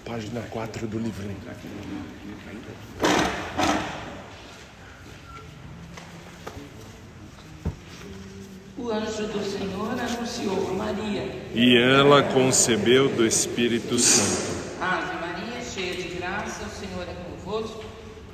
Página 4 do livrinho. O anjo do Senhor anunciou a Maria. E ela concebeu do Espírito Santo. Ave Maria, cheia de graça, o Senhor é convosco.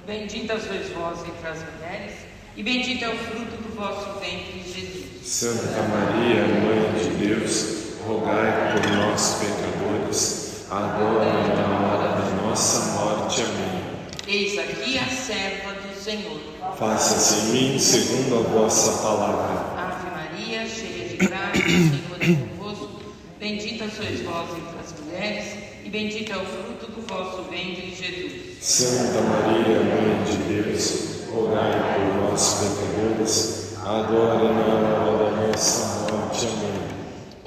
Bendita sois vós entre as mulheres, e bendito é o fruto do vosso ventre, Jesus. Santa Maria, Mãe de Deus, rogai por nós, pecadores, agora e na hora da nossa morte. Amém. Eis aqui a serva do Senhor. Faça-se em mim segundo a vossa palavra. Ave Maria, cheia de graça, o Senhor é convosco. Bendita sois vós entre as mulheres, e bendito é o fruto do vosso ventre, Jesus. Santa Maria, Mãe de Deus, rogai por nós, pecadores, agora e na hora da nossa morte. Amém.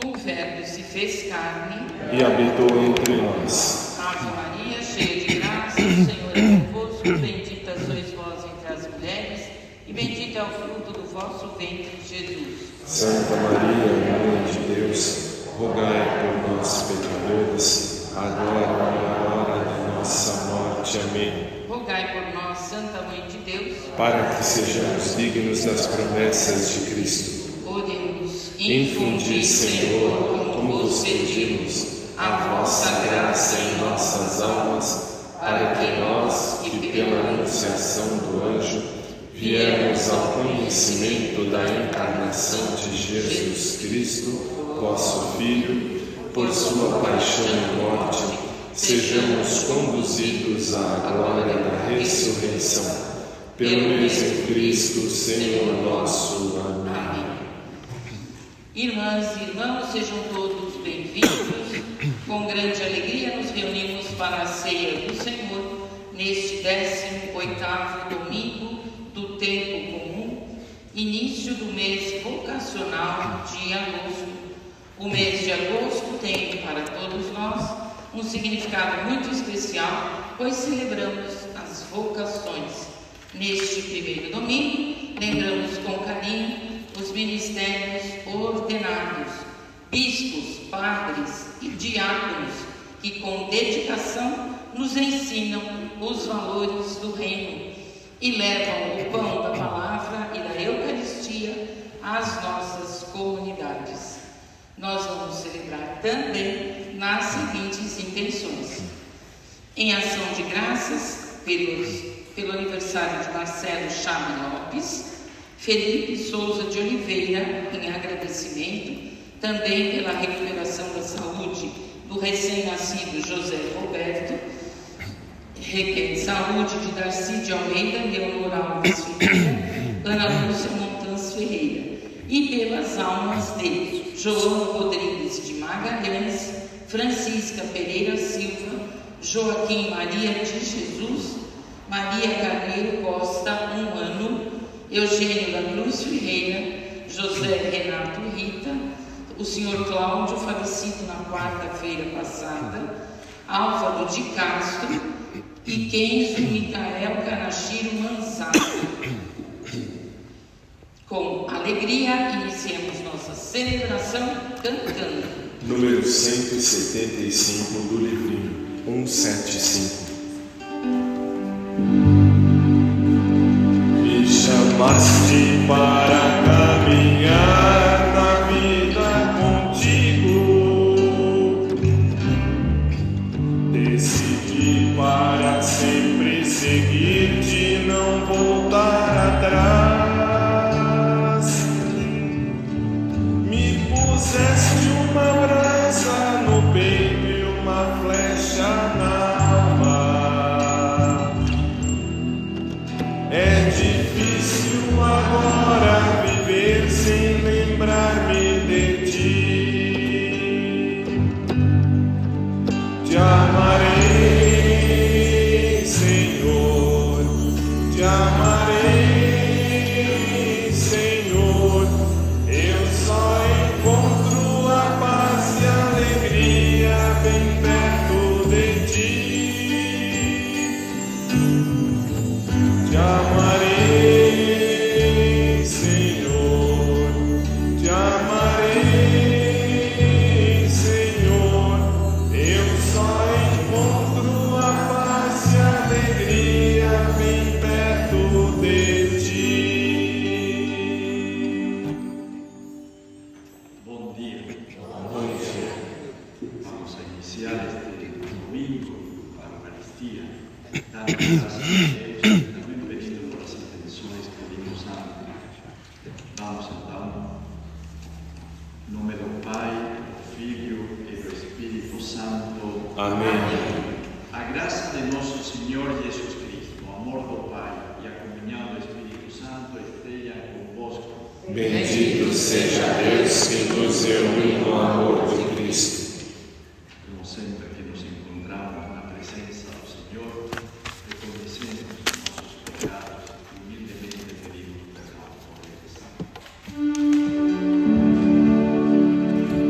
O Verbo se fez carne e habitou entre nós. Ave Maria, cheia de graça, o Senhor é convosco. Bendita sois vós entre as mulheres, e bendito é o fruto do vosso ventre, Jesus. Santa Maria, Mãe de Deus, rogai por nós, pecadores, agora e na hora da nossa morte. Amém. Rogai por nós, Santa Mãe de Deus, para que sejamos dignos das promessas de Cristo. Oremos. Infundi, Senhor, como vos pedimos, a vossa graça em nossas almas, para que nós, que pela anunciação do anjo, viemos ao conhecimento da encarnação de Jesus Cristo, vosso Filho, por sua paixão e morte, sejamos conduzidos à glória da ressurreição. Pelo mesmo Cristo, Senhor nosso. Amém. Irmãs e irmãos, sejam todos bem-vindos. Com grande alegria nos reunimos para a ceia do Senhor, neste 18º domingo do tempo comum, início do mês vocacional de agosto. O mês de agosto tem para todos nós um significado muito especial, pois celebramos as vocações. Neste primeiro domingo, lembramos com carinho os ministérios ordenados, bispos, padres e diáconos, que com dedicação nos ensinam os valores do reino e levam o pão da palavra e da Eucaristia às nossas comunidades. Nós vamos celebrar também nas seguintes intenções: em ação de graças pelo aniversário de Marcelo Chame Lopes, Felipe Souza de Oliveira, em agradecimento, também pela recuperação da saúde do recém-nascido José Roberto, saúde de Darcy de Almeida, Leonor Alves Ferreira, Ana Lúcia Montanz Ferreira, e pelas almas de João Rodrigues de Magalhães, Francisca Pereira Silva, Joaquim Maria de Jesus, Maria Carneiro Costa, 1 ano, Eugênio da Cruz Ferreira, José Renato Rita, o senhor Cláudio, falecido na quarta-feira passada, Álvaro de Castro e Kenzo Micael Canachiro Manzato. Com alegria, iniciemos nossa celebração cantando. Número 175 do livrinho, 175. Me chamaste para caminhar na vida contigo, decidi para sempre seguir-te, não voltar atrás. Me puseste uma brasa no peito e uma flecha na alma. É difícil agora viver sem lembrar-me de ti. Te amarei, Senhor, te amarei, Senhor. Eu só encontro a paz e a alegria bem perto de ti. Te amarei, Senhor, te amarei. Vamos então, em nome do Pai, do Filho e do Espírito Santo. Amém. A graça de nosso Senhor Jesus Cristo, o amor do Pai e a comunhão do Espírito Santo estejam convosco. Bendito seja Deus que nos reúne no amor de Cristo. Como sempre que nos encontramos na presença do Senhor, reconhecemos nossos pecados e humildemente pedimos perdão por eles.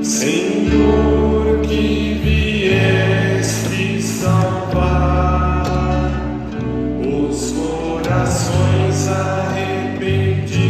Senhor, que vieste salvar os corações arrependidos,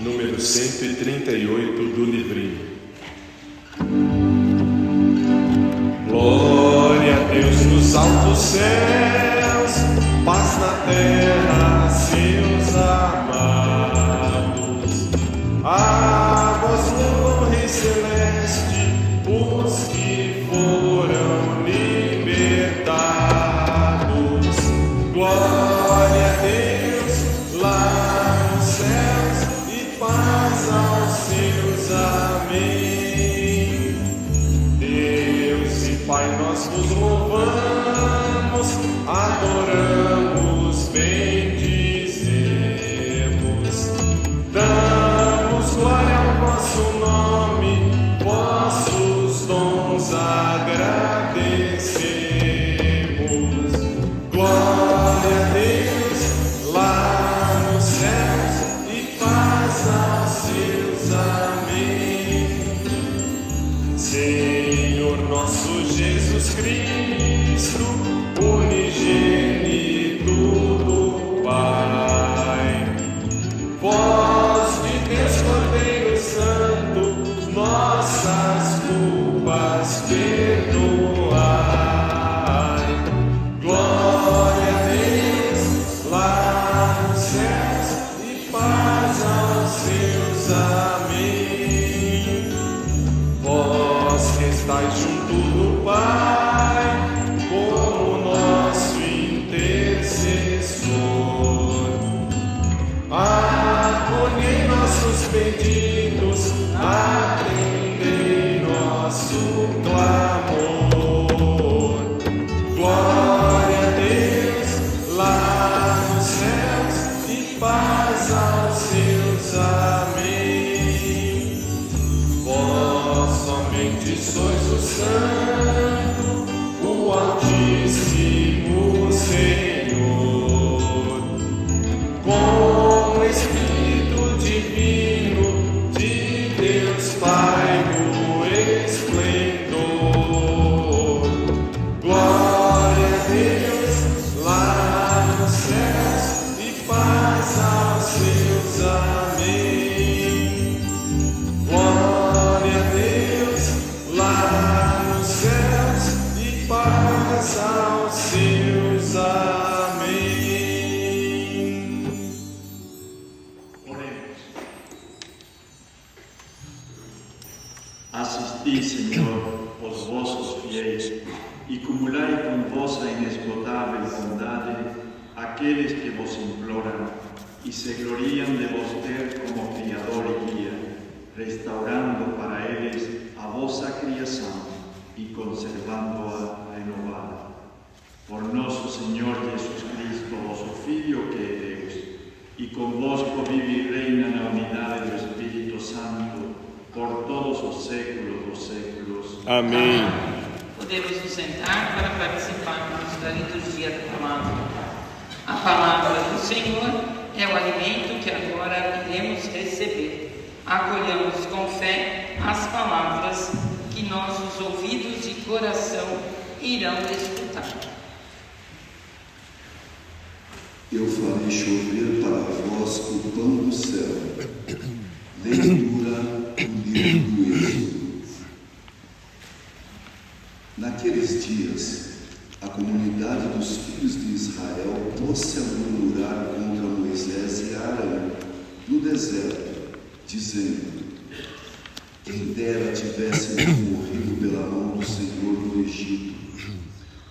número 138 do livrinho. Glória a Deus nos altos céus, paz na terra, seus amados. A vós louvam, Rei Celeste, os que foram libertados. Glória a Deus lá nos céus e paz aos seus. Amém. Deus e Pai, nós vos louvamos, adoramos, bendizemos, damos glória ao vosso nome, vossos dons agradecemos. Glória a Deus lá nos céus e paz aos seus. Amém. Senhor nosso Jesus Cristo, unigênito do Pai, vós de Deus Cordeiro Santo, nossas culpas perdoai. Glória a Deus lá nos céus e paz aos seus. Amém. Vós que estáis junto do Pai, como exalcios. Amém. Oremos. Assisti, Senhor, os vossos fiéis e cumulai com vossa inesgotável bondade aqueles que vos imploram e se gloriam de vos ter como Criador e Guia, restaurando para eles a vossa criação e conservando-a renovada. Por nosso Senhor Jesus Cristo, vosso Filho, que é Deus, e convosco vive e reina na unidade do Espírito Santo, por todos os séculos dos séculos. Amém. Podemos nos sentar para participarmos da liturgia da palavra. A palavra do Senhor é o alimento que agora iremos receber. Acolhamos com fé as palavras que nossos ouvidos e coração irão escutar. Eu farei chover para vós o pão do céu. Leitura do livro do Êxodo. Naqueles dias, a comunidade dos filhos de Israel pôs-se a murmurar contra Moisés e Arão no deserto, dizendo: quem dera tivéssemos morrido pela mão do Senhor no Egito,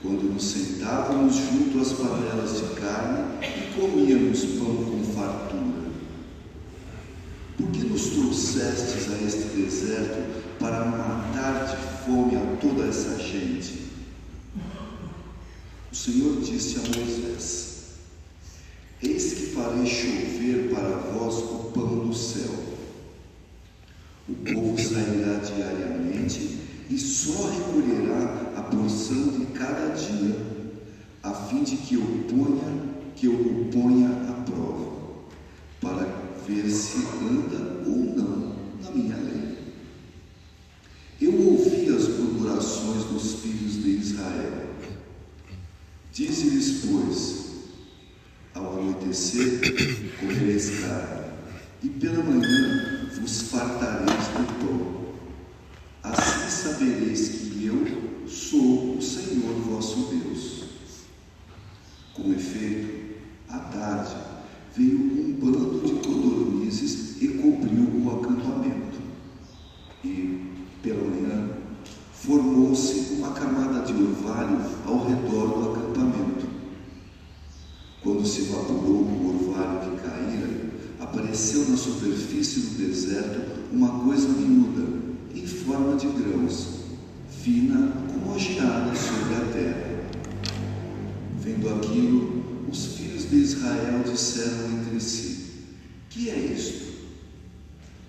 quando nos sentávamos junto às panelas de carne e comíamos pão com fartura. Por que nos trouxestes a este deserto para matar de fome a toda essa gente? O Senhor disse a Moisés: eis que farei chover para vós o pão do céu. O povo sairá diariamente e só recolherá a porção de cada dia, a fim de que eu o ponha à prova, para ver se anda ou não na minha lei. Eu ouvi as murmurações dos filhos de Israel. Dize-lhes, pois, ao anoitecer comereis carne, e pela manhã vos fartareis do pão. Assim sabereis que eu sou o Senhor vosso Deus. Com efeito, à tarde veio um bando de codornizes e cobriu o acampamento. E, pela manhã, formou-se uma camada de orvalho ao redor do acampamento. Quando se evaporou o orvalho que caíra, apareceu na superfície do deserto uma coisa miúda, em forma de grãos, fina como a geada sobre a terra. Vendo aquilo, os filhos de Israel disseram entre si: que é isto?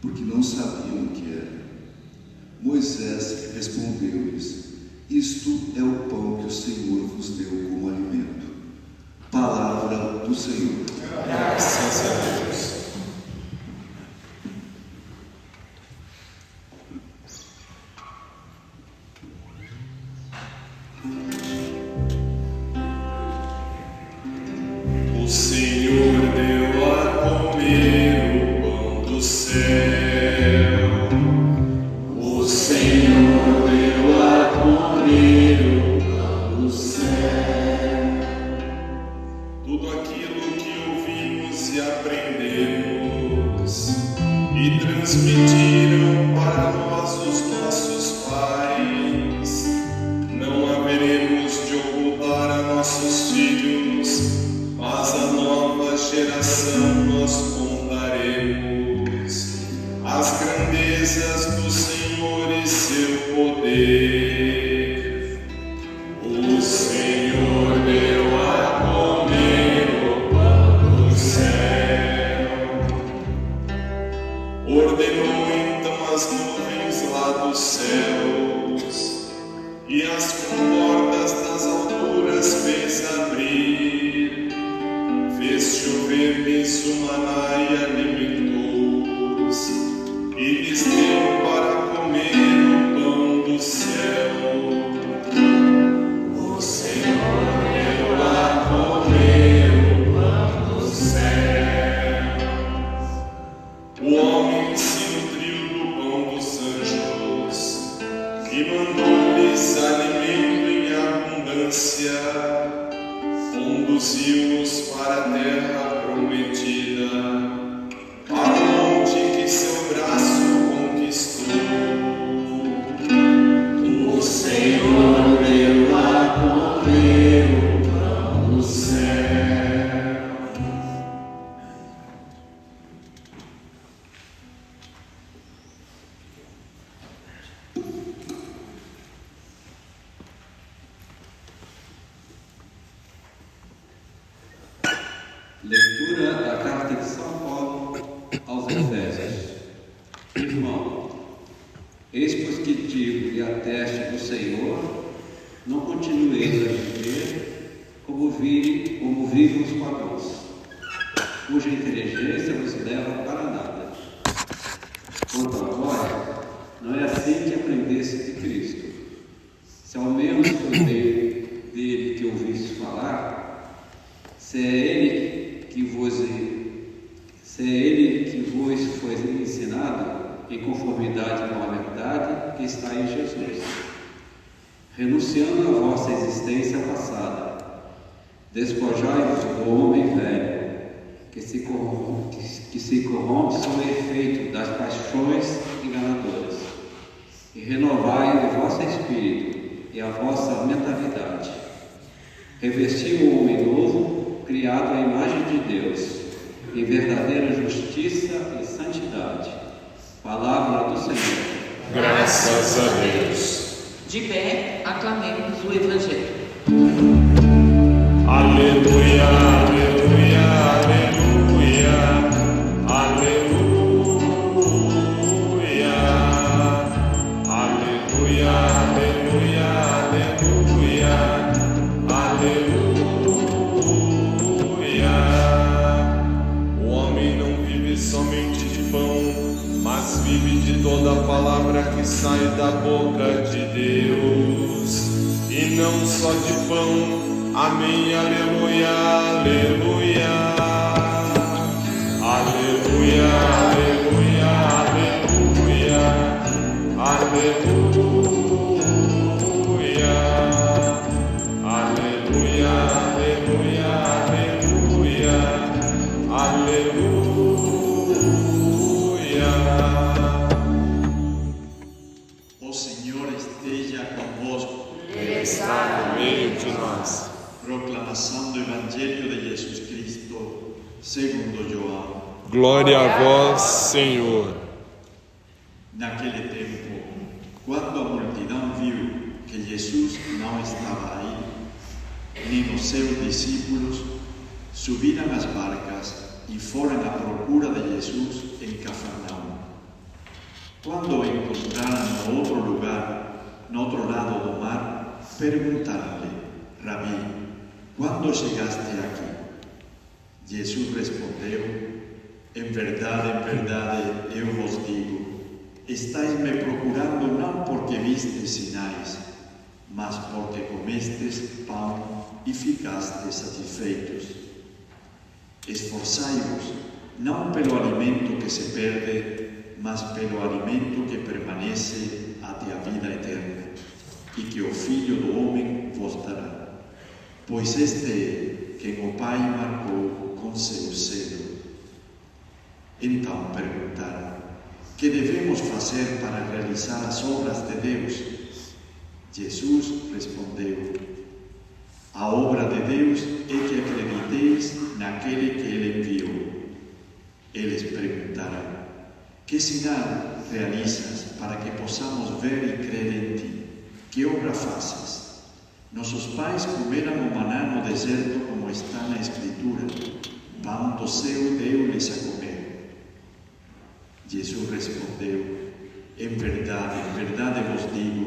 Porque não sabiam o que era. Moisés respondeu-lhes: isto é o pão que o Senhor vos deu como alimento. Palavra do Senhor. Graças a Deus. O Senhor deu a comer o pão do céu. O Senhor deu a comer o pão do céu. Tudo aquilo que ouvimos e aprendemos e transmitiram para nós os nossos pais, não haveremos de ocultar a nossos filhos, mas a nova geração nós contaremos as grandezas do Senhor e seu poder. O Senhor deu a comer o pão do céu, ordenou distância, conduziu-os para a terra prometida, aonde que seu braço conquistou. O Senhor deu a comer o pão do céu. Leitura da Carta de São Paulo aos Efésios. Irmão, eis pois que digo e ateste do Senhor, não continueis a viver como vivem os pagãos, cuja inteligência vos leva para nada. Quanto a vós, não é assim que aprendeste de Cristo. Se ao menos foi dele que ouvistes falar, se é ele que vos foi ensinado em conformidade com a verdade que está em Jesus, renunciando à vossa existência passada, despojai-vos do homem velho, que se corrompe sob o efeito das paixões enganadoras, e renovai o vosso espírito e a vossa mentalidade. Revesti o homem novo, criado à imagem de Deus, em verdadeira justiça e santidade. Palavra do Senhor. Graças a Deus. De pé, aclamemos o Evangelho. Aleluia, aleluia, aleluia, aleluia, aleluia, aleluia, aleluia. O homem não vive somente de pão, mas vive de toda a palavra que sai da boca de Deus, e não só de pão. Amém, aleluia, aleluia, aleluia, aleluia, aleluia, aleluia, aleluia, aleluia, aleluia. O Senhor esteja convosco. Ele está no meio de nós. Proclamação do Evangelho de Jesus Cristo, segundo João. Glória a vós, Senhor. Naquele tempo, quando a multidão viu que Jesus não estava aí, nem os seus discípulos, subiram às barcas e foram à procura de Jesus em Cafarnaum. Quando o encontraram no outro lugar, no outro lado do mar, perguntaram-lhe: Rabi, quando chegaste aqui? Jesus respondeu: em verdade, eu vos digo, estáis me procurando não porque vistes sinais, mas porque comestes pão e ficastes satisfeitos. Esforçai-vos, não pelo alimento que se perde, mas pelo alimento que permanece até a vida eterna, e que o Filho do Homem vos dará. Pois este é quem o Pai marcou com seu selo. Então perguntaram: que devemos fazer para realizar as obras de Deus? Jesus respondeu: a obra de Deus é que acrediteis naquele que Ele enviou. Eles perguntaram: que sinal realizas para que possamos ver e crer em ti? Que obra fazes? Nossos pais comeram o maná no deserto, como está na Escritura: pão do céu deu-lhes a comer. Jesus respondeu: em verdade vos digo,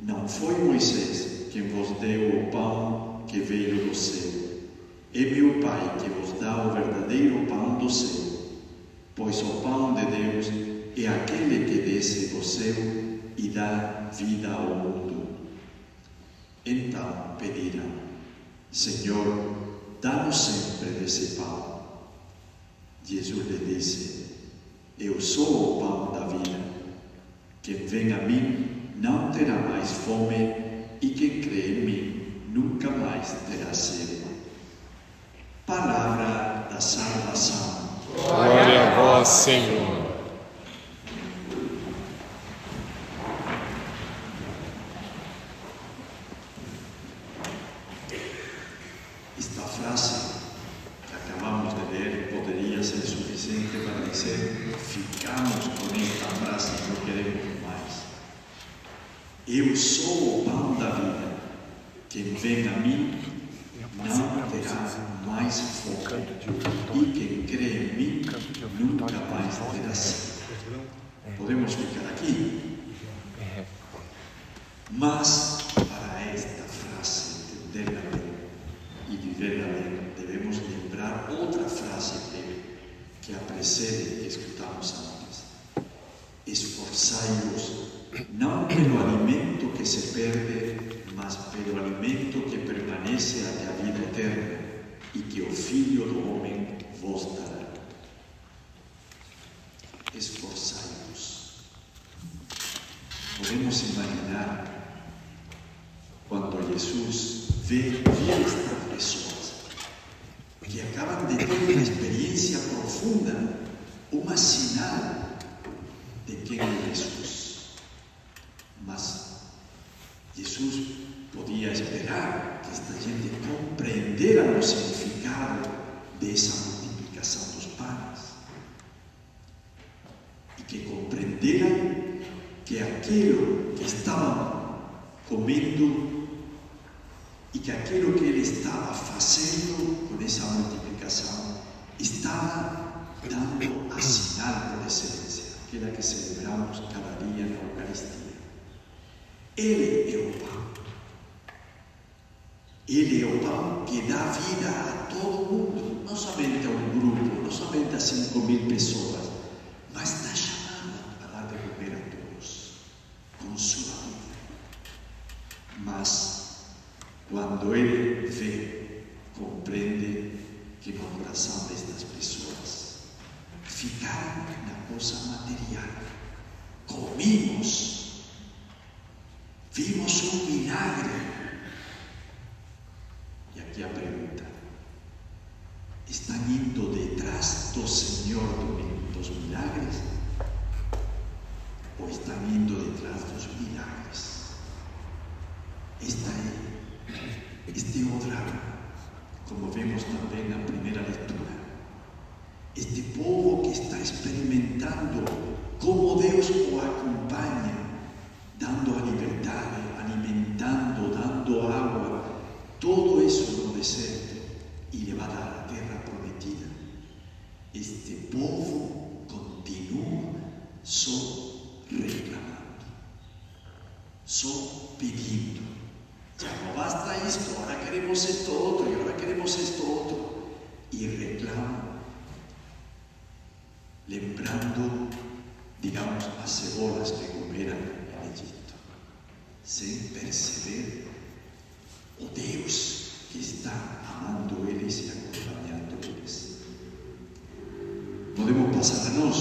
não foi Moisés quem vos deu o pão que veio do céu. É meu Pai que vos dá o verdadeiro pão do céu, pois o pão de Deus é aquele que desce do céu e dá vida ao mundo. Então pediram: Senhor, dá-nos sempre desse pão. Jesus lhe disse: eu sou o pão da vida. Quem vem a mim não terá mais fome, e quem crê em mim nunca vós, Senhor. Esta frase que acabamos de ler poderia ser suficiente para dizer: ficamos com esta frase e não queremos mais. Eu sou o pão da vida. Quem vem a mim não terá mais fome, e quem crê em mim nunca mais terá sede. Podemos ficar aqui, mas para esta frase entenderla bem e viverla bem, devemos lembrar outra frase que a precede, que escutamos antes: esforçai-vos não pelo alimento que se perde, mas pelo alimento que permanece até a vida eterna, e que o Filho do Homem vos dará. Esforçai-vos. Podemos imaginar quando Jesus viu estas pessoas que acabam de ter uma experiência profunda, uma sinal de quem é Jesus. Mas Jesus podia esperar que esta gente compreendera o significado dessa multiplicação dos pães e que compreenderam que aquilo que estavam comendo e que aquilo que ele estava fazendo com essa multiplicação estava dando a sinal por excelência, aquela que celebramos cada dia na Eucaristia. Ele é o pão. Ele é o pão que dá vida a todo mundo, não somente a um grupo, não somente a 5.000 pessoas, mas está chamando a dar de comer a todos, com sua vida. Mas, quando ele vê, compreende que no coração destas pessoas ficaram na coisa material. Comimos. Vimos um milagre. E aqui a pergunta: estão indo detrás do Senhor dos milagres? Ou estão indo detrás dos milagres? Este é o drama, como vemos também na primeira leitura. Este povo que está experimentando como Deus o acompanha, dando a liberdade, alimentando, dando água, todo isso no deserto, e lhe vai dar a terra prometida. Este povo continua só reclamando, só pedindo. Já não basta isto, agora queremos isto outro, e agora queremos isto outro. E reclamam, lembrando, digamos, as cebolas que comeram no Egito, sem perceber o Deus que está amando eles e acompanhando eles. Podemos passar a nós.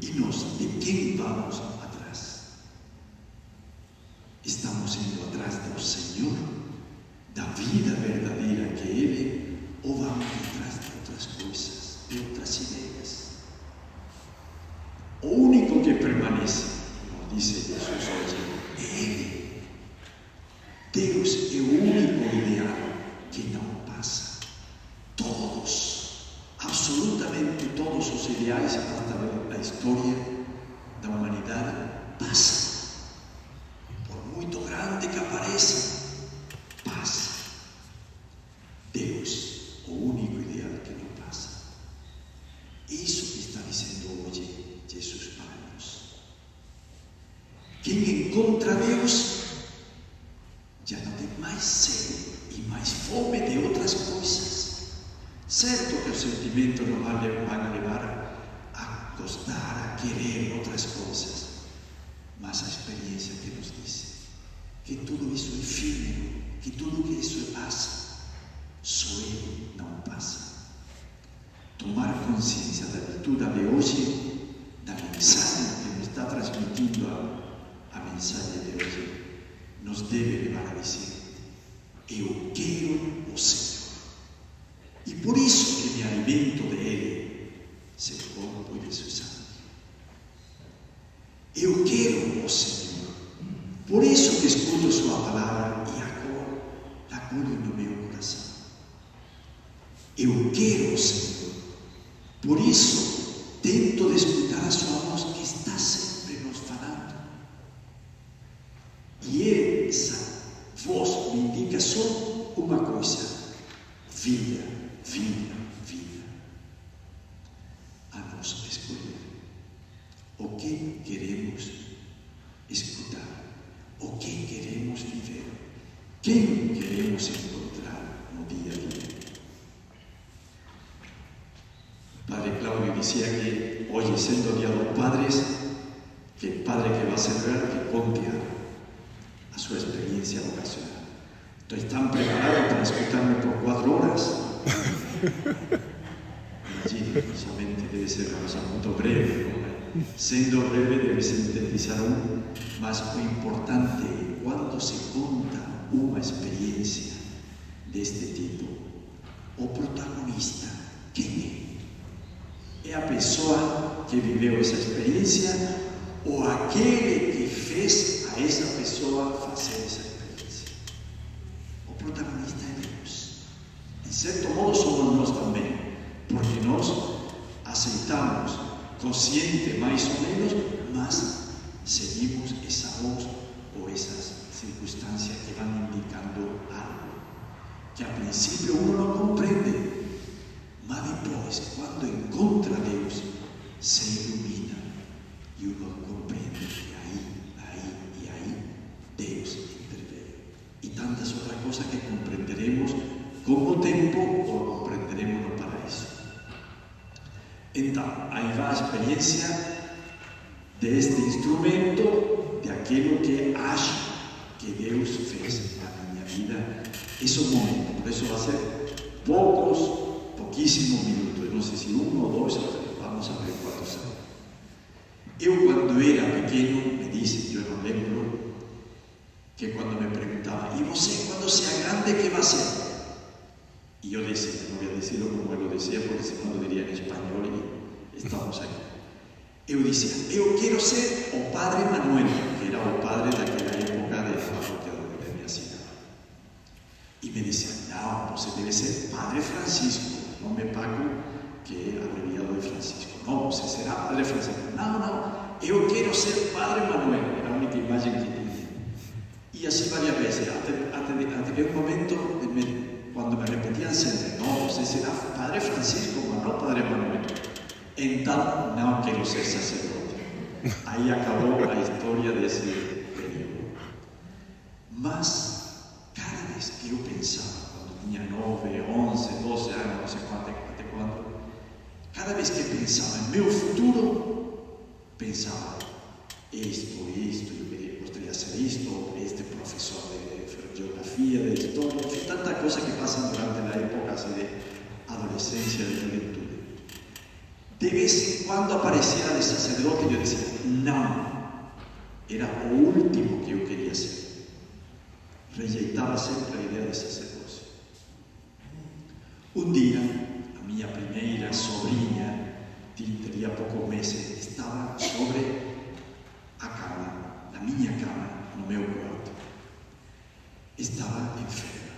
E nós, de quem vamos atrás? Estamos indo atrás do Senhor, da vida verdadeira que Ele, ou vamos atrás de outras coisas, de outras ideias? O único que permanece, como disse Jesus hoje, é Ele. Deus é o único ideal que não passa. Todos, absolutamente todos os ideais da história da humanidade passam. Por muito grande que apareça, passa. Deus, o único ideal que não passa. Isso que está dizendo hoje Jesus para nós. Quem encontra Deus já não tem mais sede e mais fome de outras coisas. Certo que os sentimentos nos vão levar a gostar, a querer outras coisas, mas a experiência que nos diz que tudo isso é efímero, que tudo que isso passa, só Ele não passa. Tomar consciência da leitura de hoje, da mensagem que nos está transmitindo a mensagem de hoje, nos deve levar a dizer: eu quero o Senhor. E por isso que me alimento de Ele, seu corpo e de sua sangue. Eu quero, ó Senhor, por isso que escuto sua palavra e agora la acolho no meu coração. Eu quero, Senhor, por isso tento de escutar a sua voz que está sempre nos falando. E essa voz me indica só uma coisa: vida, vida, vida. A nós escolher o que queremos escutar, o que queremos viver, quem queremos encontrar no dia a dia. Padre Claudio dizia que hoje, sendo Dia dos Padres, que o padre que vai celebrar que conte a sua experiência vocacional. Estou tão preparado para escutar-me por 4 horas. Imagine, somente deve ser uma coisa muito breve. Sendo breve, deve sintetizar mas o importante é quando se conta uma experiência deste tipo, o protagonista, quem é? É a pessoa que viveu essa experiência ou aquele que fez a essa pessoa fazer essa experiência? O protagonista é Deus. Em certo modo somos nós também, porque nós aceitamos, consciente mais ou menos, mas seguimos essa voz ou essas circunstâncias que vão indicando algo que a princípio uno não compreende, mas depois, quando encontra Deus, se ilumina e uno compreende que aí Deus intervém. E tantas outras coisas que compreenderemos com o tempo ou compreenderemos no paraíso. Então, aí vai a experiência deste instrumento, de aquilo que acho que Deus fez na minha vida, esse momento. Por isso vai ser pouquíssimos minutos, eu não sei se 1 ou 2, vamos a ver quantos são. Eu, quando era pequeno, me disse, eu não lembro, que quando me perguntavam, e você, quando seja grande, que vai ser? E eu dizia, não vou dizer como eu dizia, porque senão eu diria em espanhol e estamos aqui. Eu dizia, eu quero ser o Padre Manuel, que era o padre daquela época da minha cidade. E me dizia, não, você deve ser Padre Francisco, não me pago, que é abreviado de Francisco. Não, você será Padre Francisco. Não, eu quero ser Padre Manuel, era a única imagem que tinha. E assim várias vezes, até que um momento, quando me repetiam sempre, não, você será Padre Francisco, mas não Padre Manuel. Então, não quero ser sacerdote. Aí acabou a história desse período. Mas, cada vez que eu pensava, quando tinha 9, 11, 12 anos, não sei até quando, cada vez que pensava em meu futuro, pensava, isto, eu gostaria de ser isto, este professor de geografia, de história, enfim, tanta coisa que passa durante a época assim, de adolescência, de juventude. De vez em quando aparecia de sacerdote e eu dizia, não, era o último que eu queria ser. Rejeitava sempre a ideia de sacerdócio. Um dia, a minha primeira sobrinha, teria poucos meses, estava sobre a cama, na minha cama, no meu quarto. Estava enferma.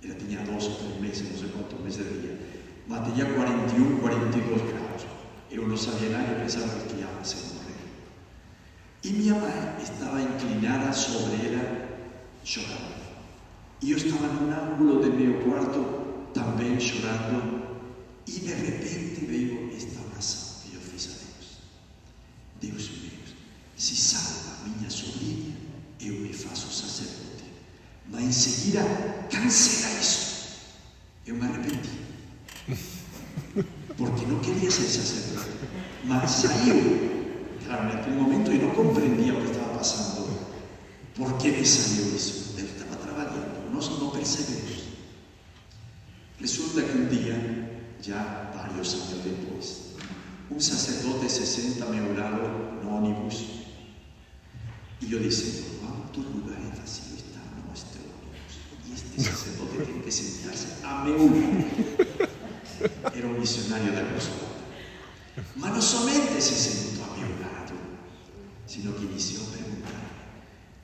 Ela tinha 2 ou 3 meses, não sei quantos meses dia. Mas tinha 41, 42 graus. Eu não sabia nada, eu pensava que ia se morrer. E minha mãe estava inclinada sobre ela, chorando. E eu estava num ângulo do meu quarto, também chorando. E de repente veio esta oração que eu fiz a Deus. Deus meu, se salva minha sobrinha, eu me faço sacerdote. Mas em seguida, cancela isso. Eu me arrependi. Porque não queria ser sacerdote, mas saiu. Claro, naquele momento eu não compreendia o que estava passando. Por que me saiu isso? Ele estava trabalhando, nós não percebemos. Resulta que um dia, já vários anos depois, um sacerdote se senta a meu lado no ônibus e eu disse, quantos lugares vazios estão no nosso ônibus? E este sacerdote tem que sentar-se a meu lado. Era um missionário da consulta. Ma non solamente si è seduto a mio lado, sino che iniziò a preguntarme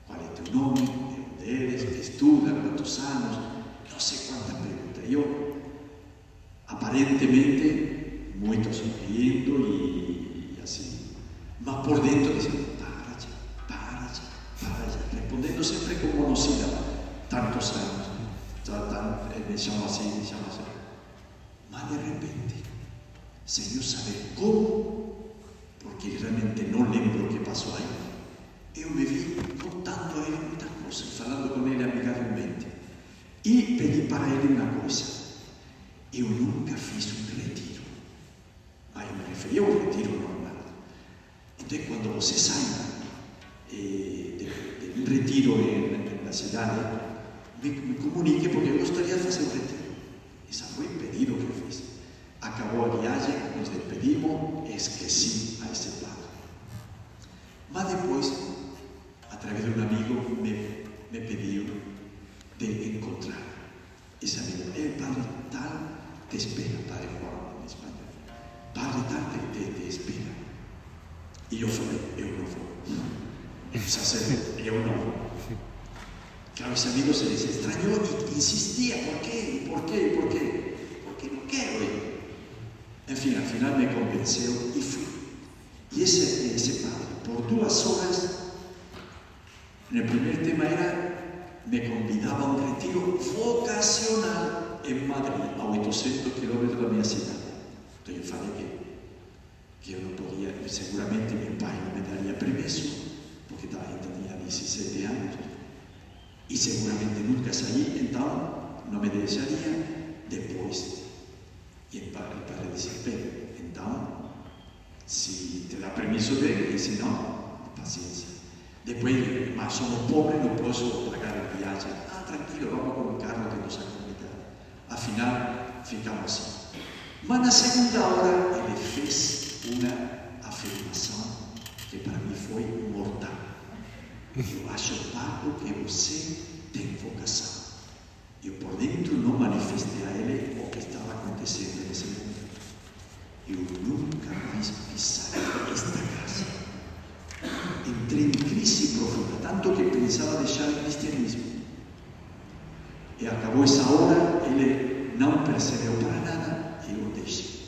qual è tu nome, de dónde eres, que estudas, cuántos años, no sé cuántas preguntas. Yo, aparentemente, muito sonriendo y así, ma por dentro diciendo, para ya, respondiendo siempre con monosílaba, tantos años, me llamo así. Ma de repente, sem eu saber como, porque realmente não lembro o que passou aí, eu me vi contando a ele muitas coisas, falando com ele amigavelmente. E pedi para ele uma coisa: eu nunca fiz um retiro, mas eu me referia a um retiro normal. Então, quando você sai de um retiro na cidade, me comunique, porque eu gostaria de fazer um retiro. Esse foi o pedido que eu fiz. Acabou a viagem, nos despedimos, esqueci a esse padre. Mas depois, através de um amigo, me pediu de encontrar esse amigo. El padre tal te espera, padre Juan, em espanhol. Padre tal te espera. E eu falei, eu não vou. Sacerdote, eu não vou. Claro, esse amigo se extrañou e insistia, ¿por quê? Porque não quero ir. Enfim, al final me convenceu e fui. E esse padre, por 2 horas, no primeiro tema era, me convidava a um retiro vocacional em Madrid, a 800 quilômetros da minha cidade. Então eu falei que eu não podia, seguramente meu pai não me daria permisso, porque ainda tinha 17 anos, e seguramente nunca saí, então não me deixaria. Depois, e o padre disse, bem, então, se te dá permisso, bem, e se não, paciência. Depois, mas somos pobres, não posso pagar a viagem. Ah, tranquilo, vamos com o carro que nos acompanha. Afinal, ficamos assim. Mas na segunda hora, ele fez uma afirmação que para mim foi mortal. Eu acho, Paco, que você tem vocação. Eu por dentro não manifestei a ele o que estava acontecendo nesse momento. Eu nunca mais pisarei esta casa. Entrei em crise profunda, tanto que pensava deixar o cristianismo. E acabou essa hora, ele não percebeu para nada e eu deixei.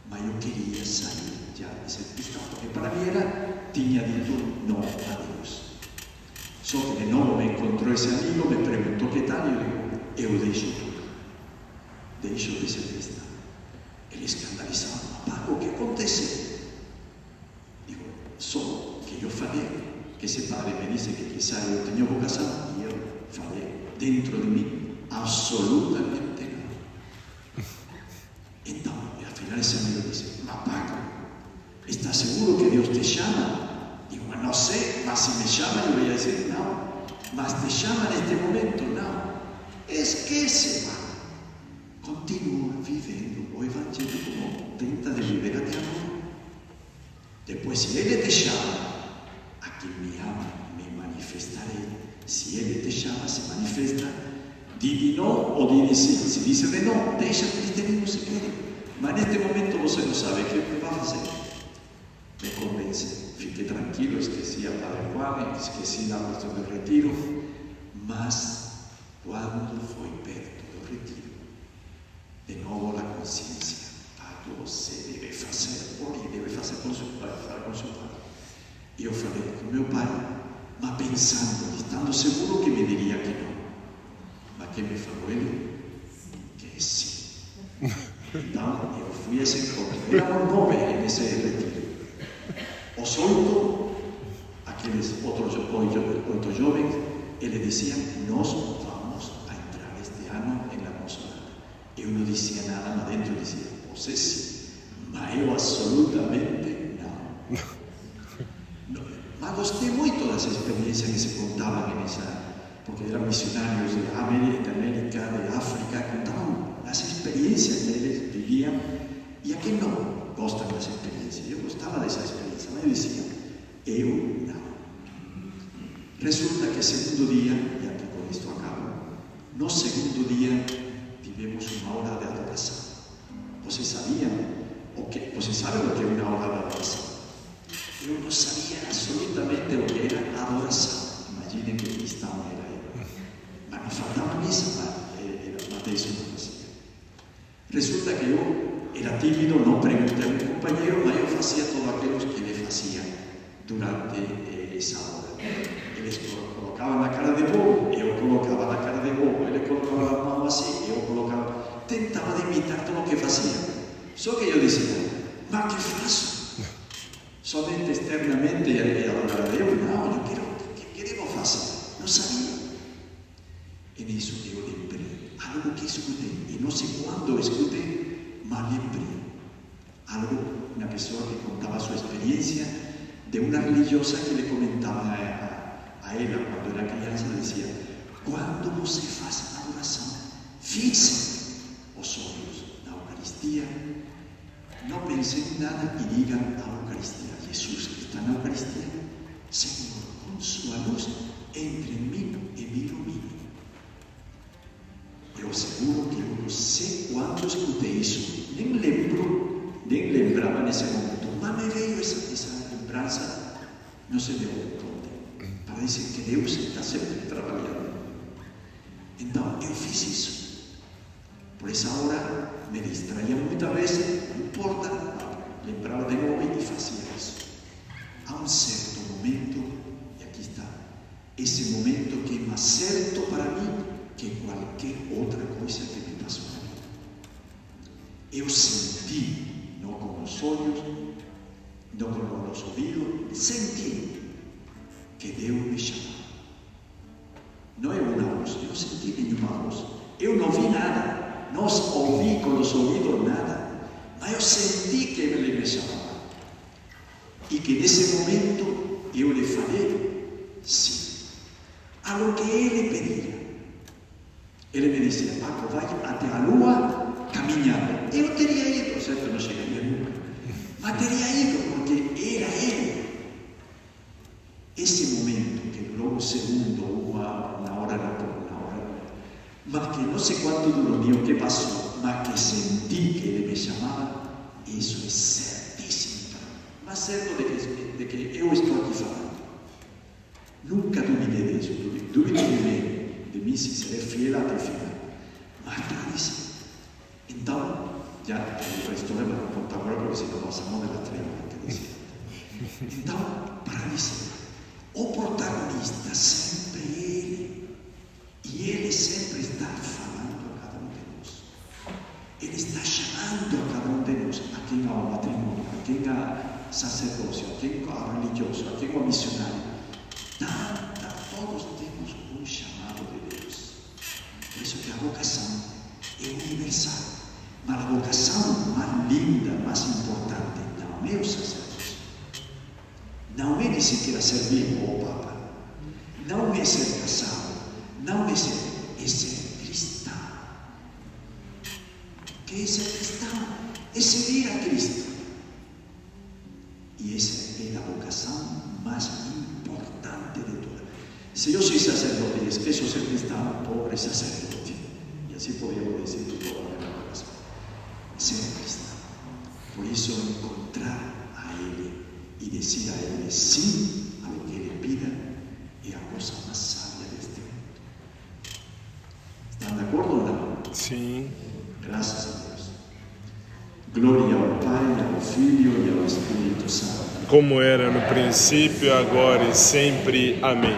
Mas eu queria sair já de ser cristão, porque para mim tinha dito não a Deus. Só que de novo me encontrou esse amigo, me perguntou que tal, e eu digo, eu deixo tudo. Deixo de ser cristão. Ele escandalizado, Paco, o que aconteceu? Digo, só que eu falei, que esse padre me disse que quizá eu tinha vocação, e eu falei, dentro de mim, absolutamente nada. Então, afinal esse amigo disse, mas Paco, ¿estás seguro que Deus te chama? Digo, mas não sei, mas se me chama, eu ia dizer, não. Mas te chama neste momento, não. Esquece, mano. Continua vivendo o Evangelho como tenta de viver até agora. Depois, se Ele te chama, a quem me ama, me manifestarei. Se Ele te chama, se manifesta. Di de não ou di de sim. Se diz de não, deixa o cristianismo se quer. Mas neste momento você não sabe o que vai fazer. Me convence. Fiquei tranquilo, esqueci a Padre Juan, esqueci a questão do retiro, mas quando foi perto do retiro, de novo a consciência, você deve fazer, porque deve fazer com seu pai, falar com seu pai. E eu falei com meu pai, mas pensando, estando seguro que me diria que não. Mas que me falou ele? Que sim. Então eu fui a esse encontro, éramos 9 nesse retiro. Os 8, aqueles outros 8 jovens, ele dizia, nós vamos a entrar este ano na Moçada. Eu não dizia nada, mas dentro dizia, você sim, mas eu absolutamente não. Mas gostei muito das experiências que se contavam porque eram missionários da América, de África, contavam as experiências que eles viviam, e a quem não gostam das experiências? Eu gostava dessa experiência, mas eu dizia, eu não. Resulta que segundo dia, e aqui com isto acabo, no segundo dia tivemos uma hora de adoração. Vocês sabiam o que Você sabe o que é uma hora de adoração? Eu não sabia absolutamente o que era adoração. Imaginem que cristão era eu. Mas não faltava missa, mas isso não fazia. Resulta que eu era tímido, não perguntei ao meu companheiro, mas eu fazia tudo aquilo que ele fazia durante essa hora. Eles colocavam na cara de bobo, eu colocava na cara de bobo. Ele colocava a mão assim, eu colocava. Tentava imitar tudo o que fazia. Só que eu dizia, mas que faço? Somente externamente adorar a Deus? Não, eu quero, que devo fazer? Não sabia. E nisso eu lembrei, algo que escutei, e não sei quando escutei, mas lembrei. Algo, uma pessoa que contava sua experiência de uma religiosa que lhe comentava a ela, quando era criança, dizia, quando você faz a adoração, fixe os olhos na Eucaristia, não pense em nada e diga a Eucaristia, Jesus que está na Eucaristia, Senhor, com sua luz, entre em mim e me ilumine. Eu asseguro que eu não sei quando escutei isso, nem lembrava nesse momento, mas me veio essa lembrança, não sei de onde, para dizer que Deus está sempre trabalhando. Então eu fiz isso. Por essa hora me distraía muitas vezes, não importa, lembrava de novo e fazia isso. Há um certo momento, e aqui está, esse momento que é mais certo para mim que qualquer outra coisa que me passou na vida. Eu senti, não com os olhos, não com os ouvidos, senti que Deus me chamava. Não é uma voz, eu não senti nenhuma voz. Eu não vi nada, não ouvi com os ouvidos nada, mas eu senti que Ele me chamava. E que nesse momento eu lhe falei sim, algo que Ele pedia. Ele me dizia, Paco, vai até a lua caminhando. Eu teria ido, certo? Não chegaria nunca. Mas teria ido, porque era Ele. Esse momento, que logo segundo, uma hora, mas que não sei quanto durou o que passou, mas que senti que Ele me chamava, isso é certíssimo para mim. Mas certo de que eu estou aqui falando. Nunca duvidei disso, duvidei de mim se serei fiel até o final. Mas para dizer. Então, já a história vai contar agora, porque senão passamos de la treva, que dizer. Então, para dizer, o protagonista sempre é Ele. E Ele sempre está falando a cada um de nós. Ele está chamando a cada um de nós, a quem há o matrimônio, a quem há sacerdócio, a quem há religioso, a quem há missionário. Todos temos um chamado de Deus. Por isso que a vocação é universal. Mas a vocação mais linda, mais importante, não é o sacerdócio. Não é nem sequer servir ao Papa. Não é ser casado. Não é ser cristão. O que é ser cristão? É seguir a Cristo. E essa é a vocação mais importante de todas. Se eu sou sacerdote e esqueço ser cristão, pobre sacerdote. E assim podíamos dizer de toda a minha vocação. Ser cristão. Por isso, encontrar a Ele e dizer a Ele sim a lo que Ele pida é a coisa mais sábia deste mundo. Estão de acordo ou não? Sim. Graças a Deus. Glória ao Pai, ao Filho e ao Espírito Santo. Como era no princípio, agora e sempre. Amém.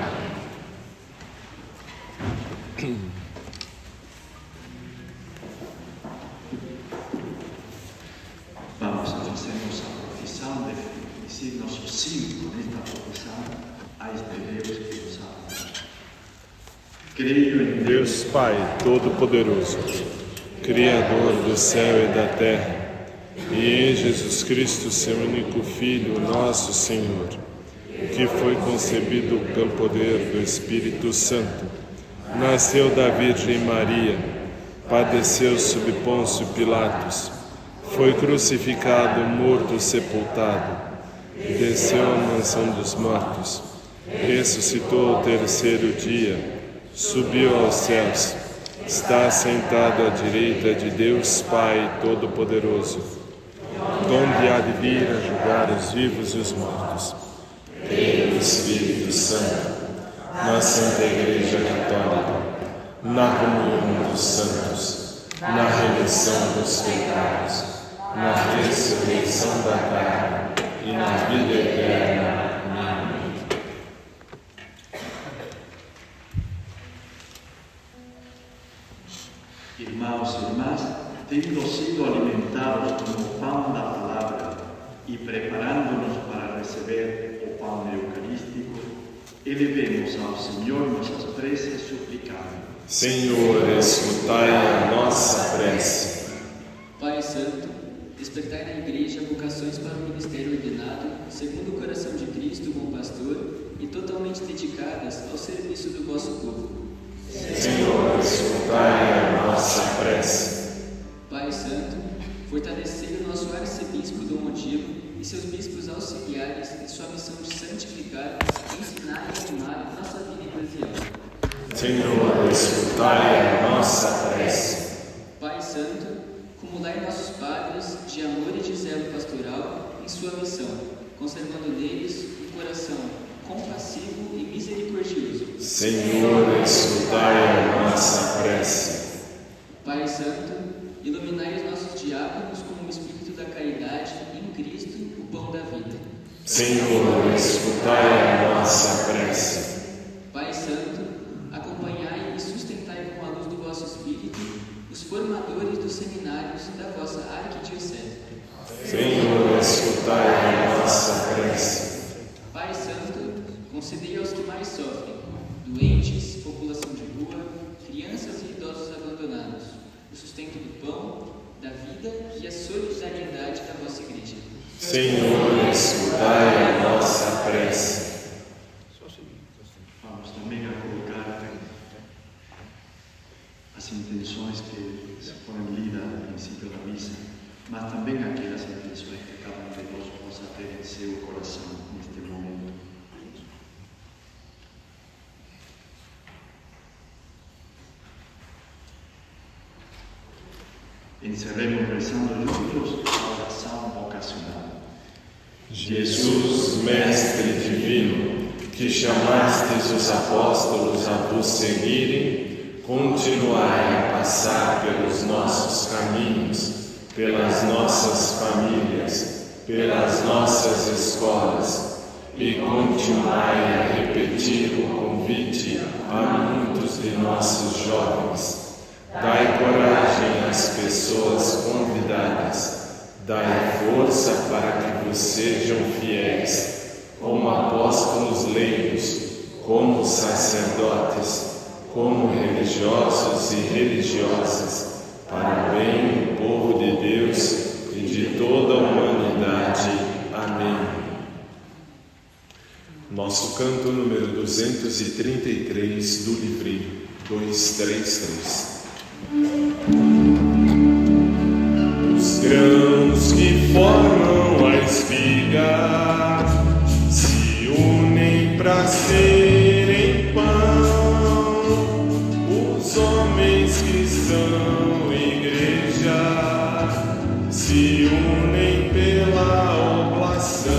Vamos a fazermos a profissão de dizer nosso sim com esta profissão a este Deus que nos ama. Creio em Deus Pai Todo-Poderoso, Criador do céu e da terra, e em Jesus Cristo, seu único Filho, nosso Senhor, que foi concebido pelo poder do Espírito Santo, nasceu da Virgem Maria, padeceu sob Pôncio Pilatos, foi crucificado, morto, sepultado, desceu à mansão dos mortos, ressuscitou ao terceiro dia, subiu aos céus, está sentado à direita de Deus Pai Todo-Poderoso, donde há de vir a julgar os vivos e os mortos. Creio no Espírito Santo, na Santa Igreja Católica, na comunhão dos santos, na remissão dos pecados, na ressurreição da carne e na vida eterna. Amém. Irmãos e irmãs, tendo sido alimentados com o pão da palavra e preparando-nos para receber o pão eucarístico, elevemos ao Senhor nossas preces suplicando. Senhor, escutai a nossa prece. Pai Santo, despertai na Igreja vocações para o ministério ordenado, segundo o coração de Cristo, bom pastor, e totalmente dedicadas ao serviço do vosso povo. Senhor, escutai a nossa prece. Pai Santo, fortalecei o nosso arcebispo Dom Odilo e seus bispos auxiliares em sua missão de santificar, ensinar e animar a nossa vida eclesial. Senhor, escutai a nossa prece. Pai Santo, cumulai nossos padres de amor e de zelo pastoral em sua missão, conservando neles um coração compassivo e misericordioso. Senhor, escutai a nossa prece. Pai Santo, iluminai os nossos diáconos com o espírito da caridade e em Cristo, o pão da vida. Senhor, escutai a nossa prece. Pai Santo, acompanhai e sustentai com a luz do vosso Espírito os formadores dos seminários da vossa arquidiocese. Senhor, escutai a nossa prece. Pai Santo, concedei aos que mais sofrem, doentes, população de rua, crianças e idosos abandonados, o sustento do pão, da vida e a solidariedade da vossa Igreja. Senhor, escutai a nossa prece. Vamos também a colocar as intenções que foram lidas no princípio da missa, mas também aquelas intenções que cada um de nós possa ter em seu coração neste momento. Encerremos rezando juntos a oração vocacional. Jesus, Mestre Divino, que chamastes os apóstolos a vos seguirem, continuai a passar pelos nossos caminhos, pelas nossas famílias, pelas nossas escolas, e continuai a repetir o convite a muitos de nossos jovens. Dai coragem às pessoas convidadas, dai força para que vos sejam fiéis, como apóstolos leigos, como sacerdotes, como religiosos e religiosas, para o bem do povo de Deus e de toda a humanidade. Amém. Nosso canto número 233 do livrinho 233. Os grãos que formam a espiga se unem para serem pão. Os homens que são igreja se unem pela oblação.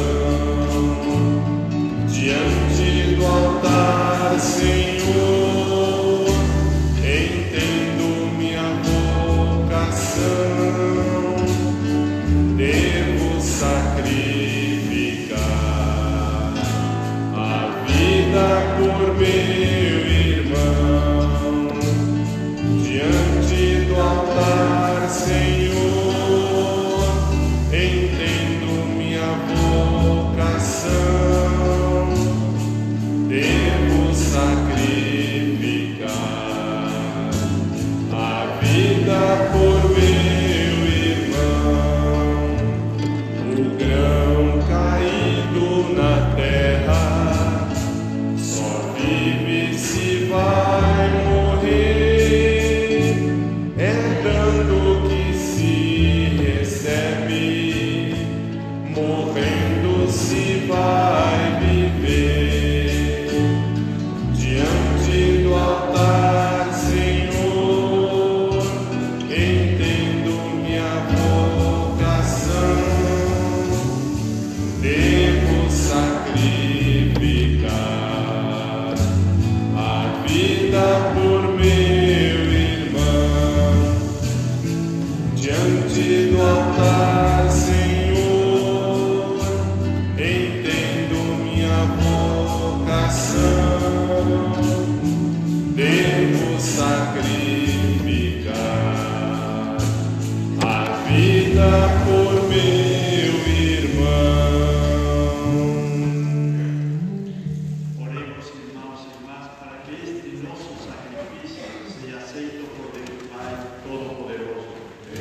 Diante do altar, Senhor, entendo minha vocação, devo sacrificar a vida por meu irmão. Diante do altar, Senhor, entendo minha vocação, devo sacrificar a vida por meu irmão. O grão caído na terra só vive se vai morrer. É dando que se recebe, morrendo se vai viver. Diante do altar, Senhor, em por meu irmão. Oremos, irmãos e irmãs, para que este nosso sacrifício seja aceito por Deus Pai Todo-Poderoso.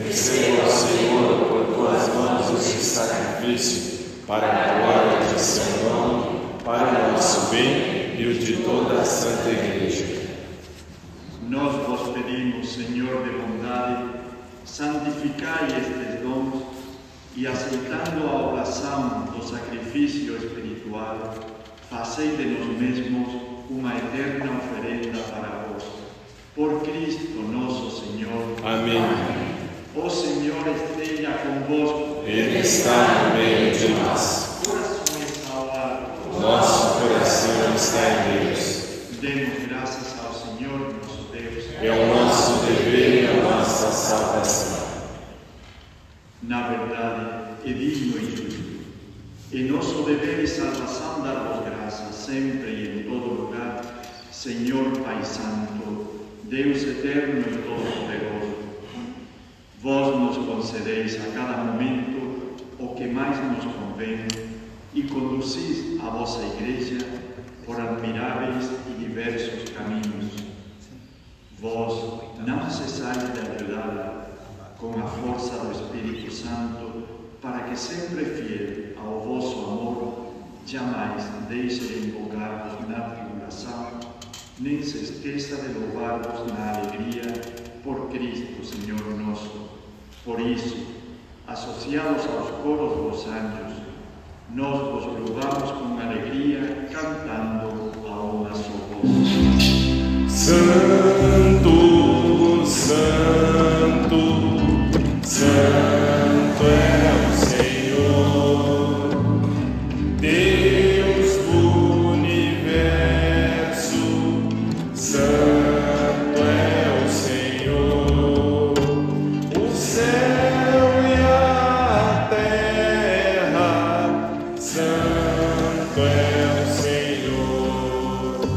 Receba, Senhor, por tuas mãos este sacrifício, para a glória de seu nome, para o nosso bem e o de toda a Santa Igreja. Nós vos pedimos, Senhor de bondade, santificai estes dons e, aceitando a oração do sacrifício espiritual, fazei de nós mesmos uma eterna oferenda para vós. Por Cristo nosso Senhor. Amém. O Senhor esteja convosco. Ele está no meio de nós. Corações ao ar. Nosso coração está em Deus. Demos graças ao Senhor nosso Deus. É o nosso dever e a nossa salvação. Na verdade, é digno e justo. É nosso dever e salvação dar-vos graças, sempre e em todo lugar, Senhor Pai Santo, Deus eterno e todo-poderoso. Vós nos concedeis a cada momento o que mais nos convém e conduzis a vossa Igreja por admiráveis e diversos caminhos. Vós não cessais de ajudá-la com a força do Espírito Santo, para que, sempre fiel ao vosso amor, jamais deixe de invocar-vos na tribulação, nem se esqueça de louvar-vos na alegria por Cristo, Senhor nosso. Por isso, associados aos coros dos anjos, nós vos louvamos com alegria, cantando a uma só voz. Santo, Santo, Santo é o Senhor, Deus do universo. Santo é o Senhor, o céu e a terra. Santo é o Senhor,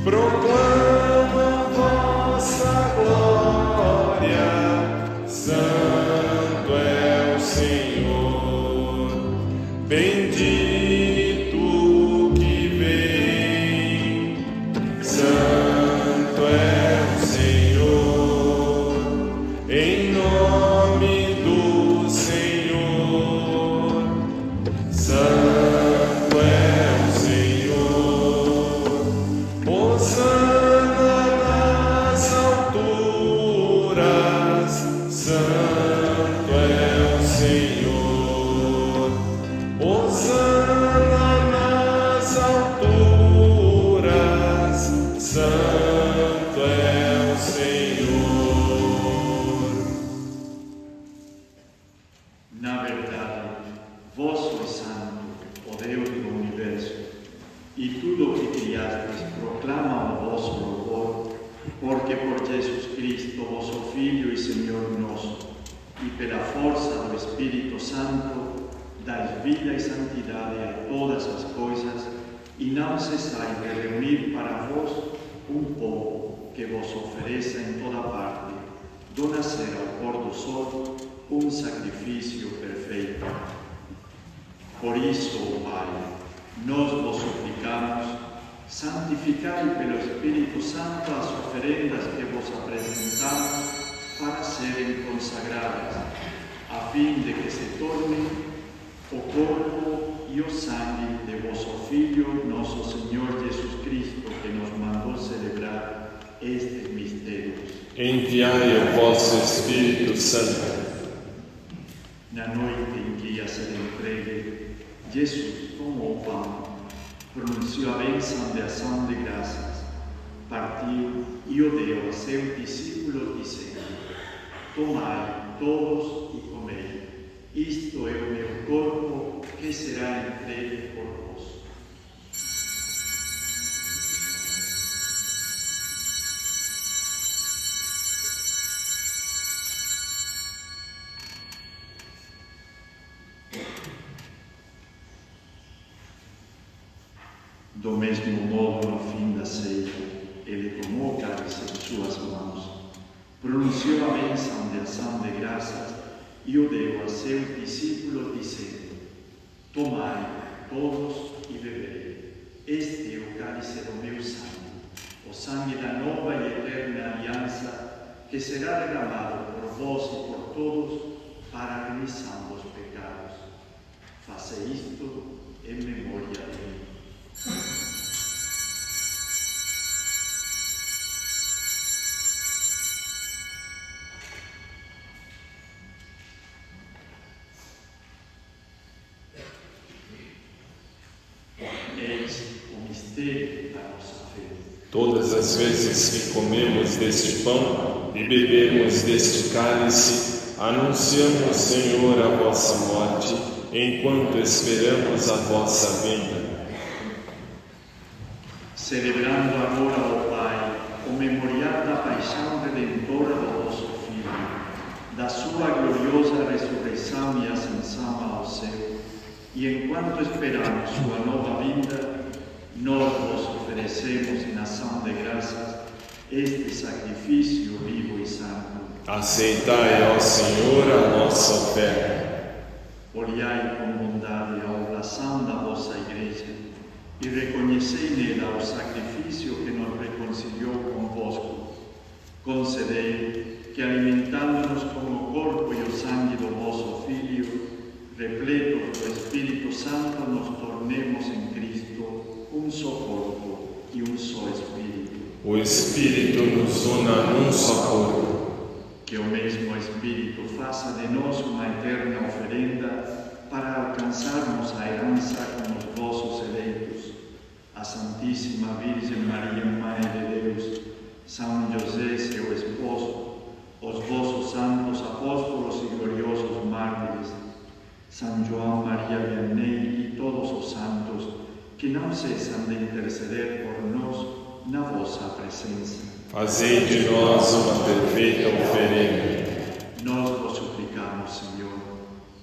proclama vossa glória. Santo é o Senhor, bendito que vem. Santo é o Senhor, em nome do Senhor. Santo é o Senhor, hosana nas alturas. Santo é o Senhor, hosana nas alturas. Santo é o Senhor. Na verdade, vós sois santo, ó Deus do universo, e tudo o que criastes proclama o vosso louvor, porque por Jesus Cristo, vosso Filho e Senhor nosso, e pela força do Espírito Santo, dais vida e santidade a todas as coisas, e não cessais de reunir para vós um povo que vos ofereça em toda parte, do nascer ao pôr do sol, um sacrifício perfeito. Por isso, ó Pai, nós vos suplicamos, santificai pelo Espírito Santo as oferendas que vos apresentamos para serem consagradas, a fim de que se tornem o corpo e o sangue de vosso Filho, nosso Senhor Jesus Cristo, que nos mandou celebrar estes mistérios. Enviai o vosso Espírito Santo. Na noite em que ia ser entregue, Jesus tomou o pão, pronunciou a bênção de ação de graças, partiu e o deu a seus discípulos, dizendo: Tomai todos e comei, isto é o meu corpo que será entregue por vós. Do mesmo modo, no fim da ceia, ele tomou o cálice em suas mãos, pronunciou a bênção de ação de graças e o deu a seus discípulos, dizendo: Tomai todos e bebei. Este é o cálice do meu sangue, o sangue da nova e eterna aliança, que será derramado por vós e por todos para a remissão dos pecados. Faça isto em memória de mim. Eis o mistério da nossa fé. Todas as vezes que comemos deste pão e bebemos deste cálice, anunciamos, Senhor, a vossa morte, enquanto esperamos a vossa vinda. Celebrando agora, ó Pai, o memorial da paixão redentora do vosso Filho, da sua gloriosa ressurreição e ascensão ao céu, e enquanto esperamos sua nova vinda, nós vos oferecemos em ação de graças este sacrifício vivo e santo. Aceitai, ó Senhor, a nossa oferta. Olhai com bondade a oblação da vossa Igreja e reconhecei nela o sacrifício que nos reconciliou convosco. Concedei que, alimentando-nos com o corpo e o sangue do vosso Filho, repletos do Espírito Santo, nos tornemos em Cristo um só corpo e um só Espírito. O Espírito nos una num só corpo. Que o mesmo Espírito faça de nós uma eterna oferenda para alcançarmos a herança com os vossos eleitos, a Santíssima Virgem Maria, Mãe de Deus, São José, seu esposo, os vossos santos apóstolos e gloriosos mártires, São João Maria Vianney e todos os santos, que não cessam de interceder por nós na vossa presença. Fazei de nós uma perfeita oferenda. Nós vos suplicamos, Senhor,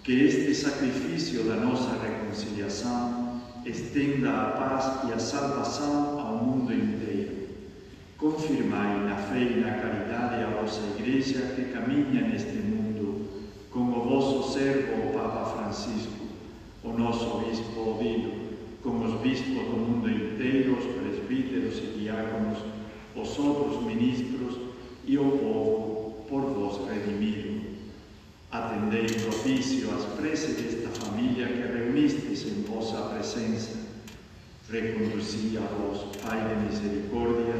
que este sacrifício da nossa reconciliação estenda a paz e a salvação ao mundo inteiro. Confirmai na fé e na caridade a vossa Igreja que caminha neste mundo, com o vosso servo, o Papa Francisco, o nosso Bispo Odilo, com os bispos do mundo inteiro, os presbíteros e diáconos, os outros ministros e o povo por vós redimido. Atendei propício às preces desta família que reunistes em vossa presença. Reconduzi a vós, Pai de misericórdia,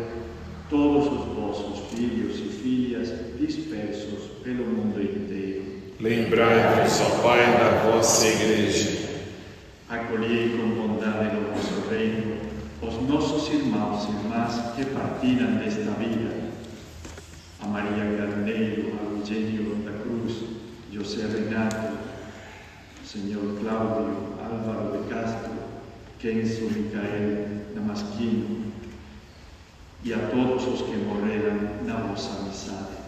todos os vossos filhos e filhas dispersos pelo mundo inteiro. Lembrai-vos, ó Pai, da vossa Igreja. Acolhei com bondade no vosso reino os nossos irmãos e irmãs que partiram desta vida. A Maria Carneiro, a Eugênio da Cruz, José Renato, Senhor Cláudio, Álvaro de Castro, Kenzo Micael Damasquino, e a todos os que morreram na vossa amizade.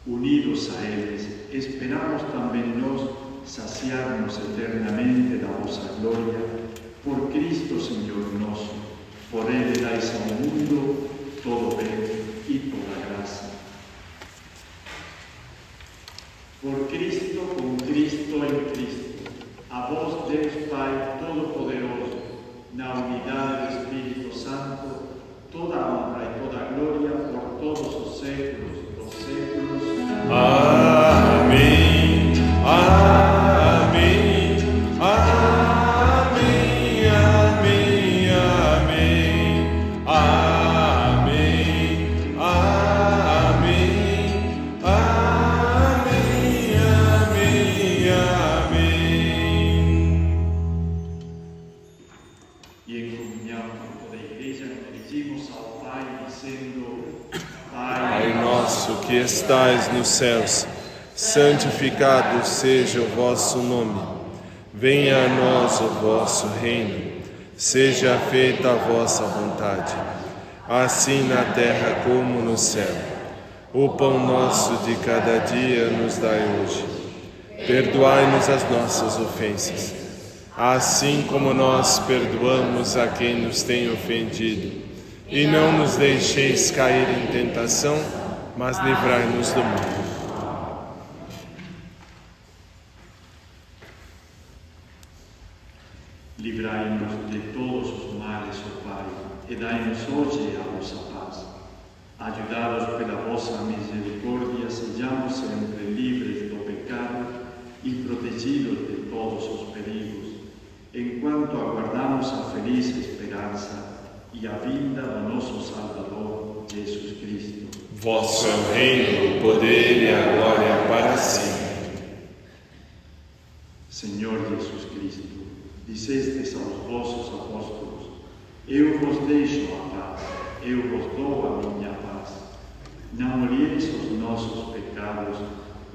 Unidos a eles, esperamos também nós saciar-nos eternamente da vossa glória, por Cristo Senhor nosso. Por Ele dais ao mundo todo bem e toda graça. Por Cristo, com Cristo, em Cristo, a vós, Deus Pai Todo-Poderoso, na unidade do Espírito Santo, toda a honra e toda a glória por todos os séculos dos séculos. Amém. Amém. Que estais nos céus, santificado seja o vosso nome. Venha a nós o vosso reino. Seja feita a vossa vontade, assim na terra como no céu. O pão nosso de cada dia nos dai hoje. Perdoai-nos as nossas ofensas, assim como nós perdoamos a quem nos tem ofendido. E não nos deixeis cair em tentação, mas livrai-nos do mal. e dai-nos hoje a vossa paz. Ajudados pela vossa misericórdia, sejamos sempre livres do pecado e protegidos de todos os perigos, enquanto aguardamos a feliz esperança e a vinda do nosso Salvador, Jesus Cristo. Vosso é o reino, o poder e a glória para sempre. Senhor Jesus Cristo, dissestes aos vossos apóstolos: eu vos deixo a paz, eu vos dou a minha paz. Não olheis os nossos pecados,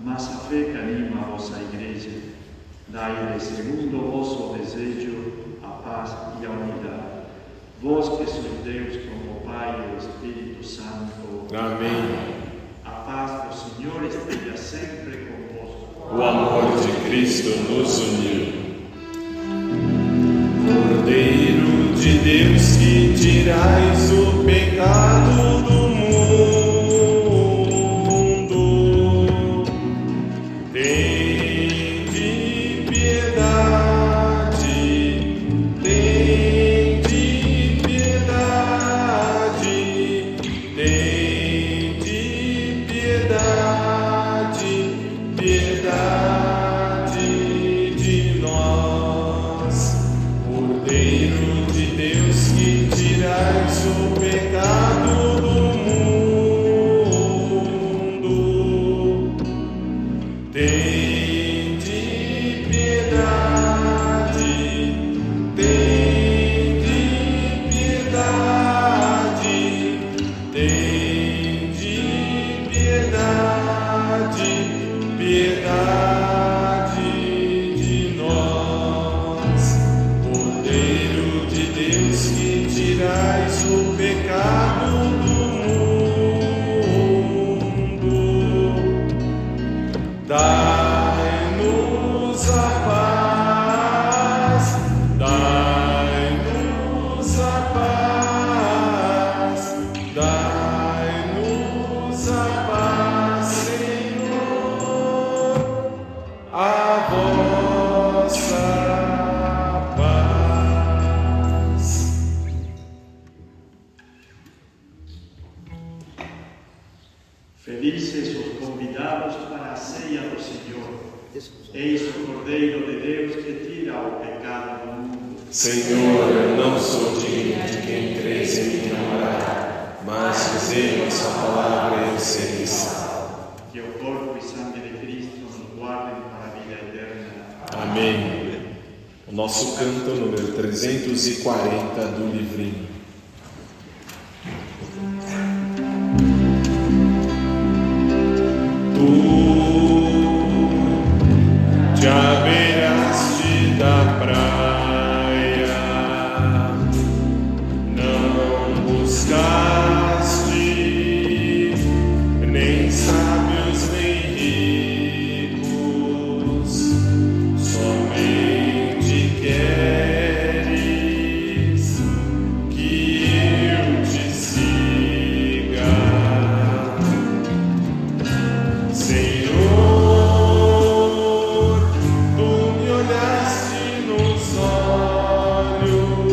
mas a fé que anima a vossa Igreja. Dai-lhe, segundo o vosso desejo, a paz e a unidade. Vós que sois Deus como o Pai e o Espírito Santo. Amém. A paz do Senhor esteja sempre convosco. O amor de Cristo nos uniu. Cordeiro de Deus, que tirais o pecado do mundo, tende piedade, tende piedade, tende piedade, piedade de nós. Cordeiro de Deus, que tirais o pecado do mundo, tende piedade, tende piedade, tende piedade, piedade de nós. Cordeiro de Deus, que tirais o pecado do mundo, dai-nos a paz, dai-nos a paz, dai-nos a paz, Senhor, a vossa paz. Felizes os convidados para a ceia do Senhor. Eis o Cordeiro de Deus que tira o pecado do mundo. Senhor, eu não sou digno de que entreis em minha morada, mas dizei a sua palavra e eu serei salvo. Que o corpo e sangue de Cristo nos guardem para a vida eterna. Amém. O nosso canto número 340 do livrinho. Tu te haverás-te da praia, não buscaste nem sábios nem ricos, somente queres que eu te siga. Senhor, tu me olhaste nos olhos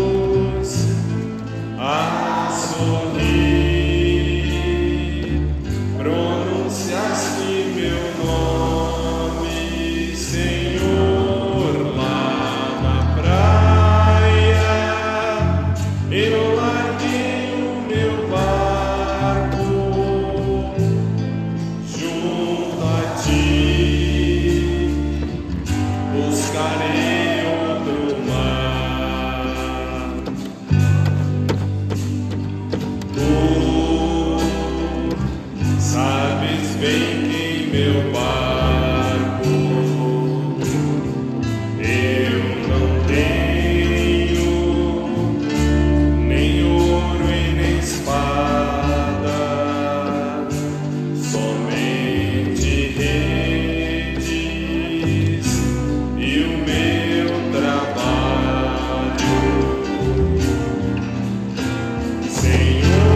a sorrir, pronunciaste meu nome, Senhor, lá na praia. Eu larguei o meu barco junto a ti, buscarei outro mar. Tu sabes bem que meu barco eu não tenho nem ouro e nem espada, somente redes e o meu trabalho.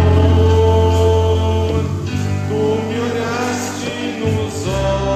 Senhor, tu me olhaste nos olhos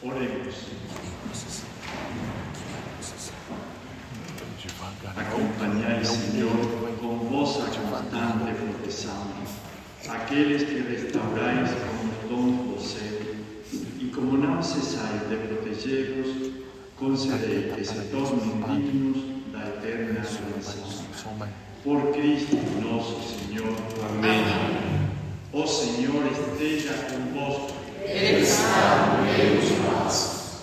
Oremos. Acompanhai, Senhor, com vossa constante proteção aqueles que restaurais com os dons do céu, e como não cessais de protegê-los, concedei que se tornem dignos da eterna redenção. Por Cristo nosso Senhor. Amém. O Senhor esteja convosco. Ele está no meio de nós.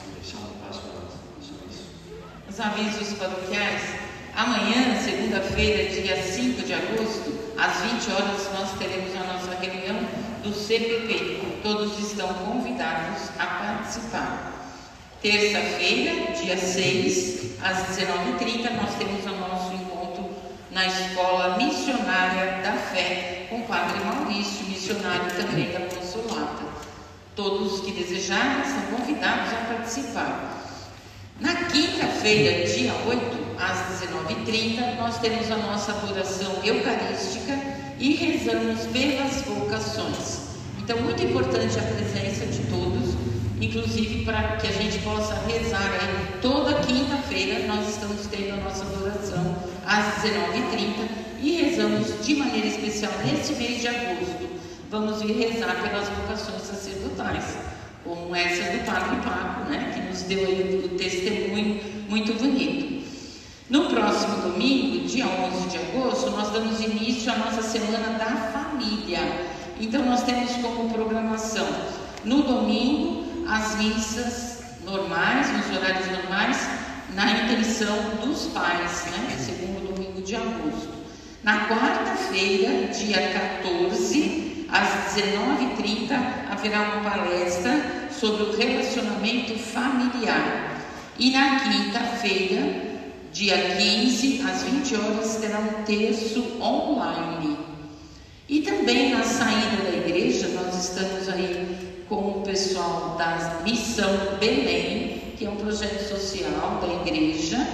Os avisos paroquiais. Amanhã, segunda-feira, dia 5 de agosto, às 20 horas, nós teremos a nossa reunião do CPP. Todos estão convidados a participar. Terça-feira, dia 6, às 19h30, nós temos o nosso encontro na Escola Missionária da Fé, com o Padre Maurício, missionário também da Consolata. Todos que desejarem são convidados a participar. Na quinta-feira, dia 8, às 19h30, nós temos a nossa adoração eucarística e rezamos pelas vocações. Então, muito importante a presença de todos, inclusive para que a gente possa rezar aí. Toda quinta-feira nós estamos tendo a nossa adoração às 19h30 e rezamos de maneira especial nesse mês de agosto. Vamos vir rezar pelas vocações sacerdotais, como essa do Padre Paco, né, que nos deu aí o testemunho muito bonito. No próximo domingo, dia 11 de agosto, nós damos início à nossa Semana da Família. Então, nós temos como programação, no domingo, as missas normais, nos horários normais, na intenção dos pais, né, segundo domingo de agosto. Na quarta-feira, dia 14, às 19h30, haverá uma palestra sobre o relacionamento familiar. E na quinta-feira, dia 15, às 20 horas, terá um terço online. E também na saída da igreja, nós estamos aí com o pessoal da Missão Belém, que é um projeto social da igreja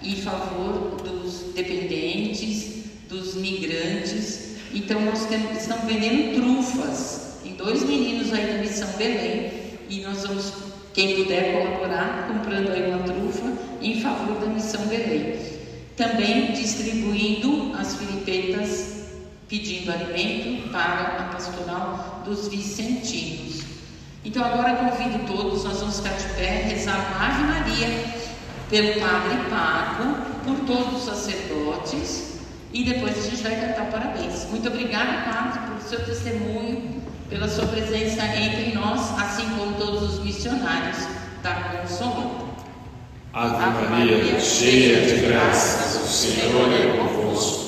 em favor dos dependentes, dos migrantes. Então nós estamos vendendo trufas. Tem 2 meninos aí da Missão Belém e nós vamos, quem puder colaborar, comprando aí uma trufa em favor da Missão Belém. Também distribuindo as filipetas, pedindo alimento para a pastoral dos vicentinos. Então agora convido todos, nós vamos ficar de pé, rezar uma Ave Maria pelo Padre Paco, por todos os sacerdotes, e depois a gente vai cantar parabéns. Muito obrigada, Padre, pelo seu testemunho, pela sua presença entre nós, assim como todos os missionários da Consolata. Ave Maria, cheia de graças, o Senhor é convosco.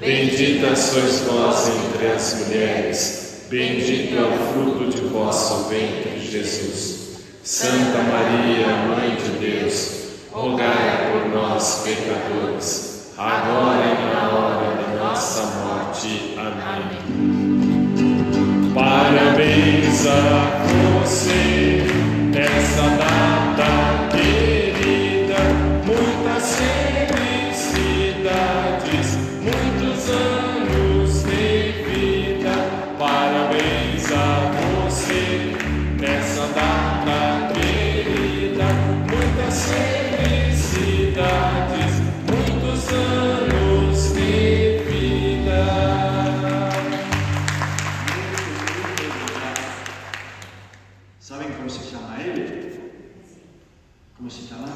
Bendita sois vós entre as mulheres, bendito é o fruto de vosso ventre, Jesus. Santa Maria, Mãe de Deus, rogai por nós, pecadores, agora e na hora da nossa morte. Amém. Parabéns a você, nessa data querida, muita como se chama?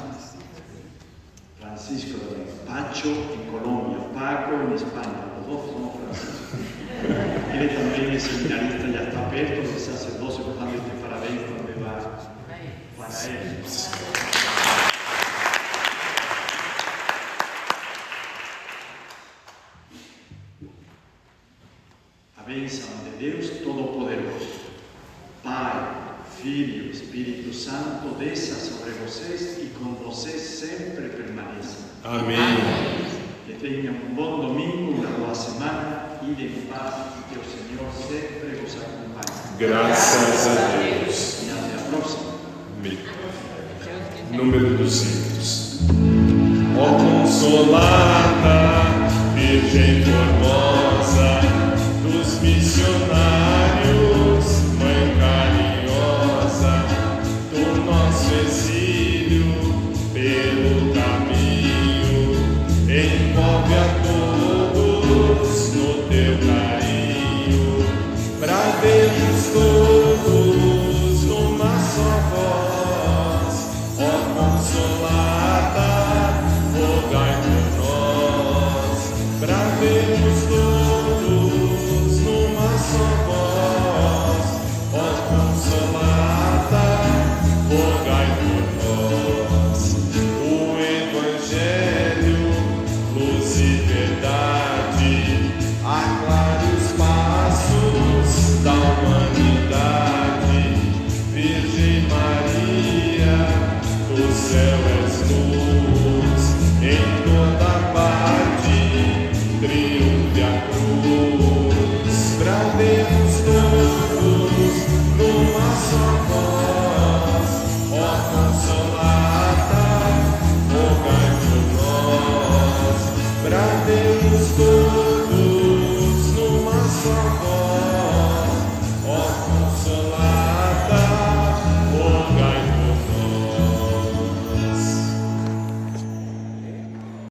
Francisco também. Pacho em Colômbia, Paco em Espanha. Os dois são franceses. Ele também é seminarista, já está perto do sacerdócio, portanto, este parabéns também vai para ele. A bênção de Deus Todo-Poderoso, Pai, Filho, Espírito Santo, desça sobre vocês e com vocês sempre permaneça. Amém. Que tenham um bom domingo, uma boa semana, ide em paz e que o Senhor sempre vos acompanhe. Graças a Deus. E até a próxima. Amém. Número 200. Ó Consolada, Virgem formosa, dos missionários, Mãe carinhosa, do nosso exílio pelo caminho, envolve a todos no teu carinho, pra vermos todos numa só voz. Ó Consolada, rogai por nós, pra vermos todos numa só voz. Ó Consolada, rogai por nós. O Evangelho, luz e verdade, aclare os passos da humanidade. Virgem Maria, do céu és luz, em toda parte triunfe a cruz, pra vermos todos numa só voz. Ó Consolada,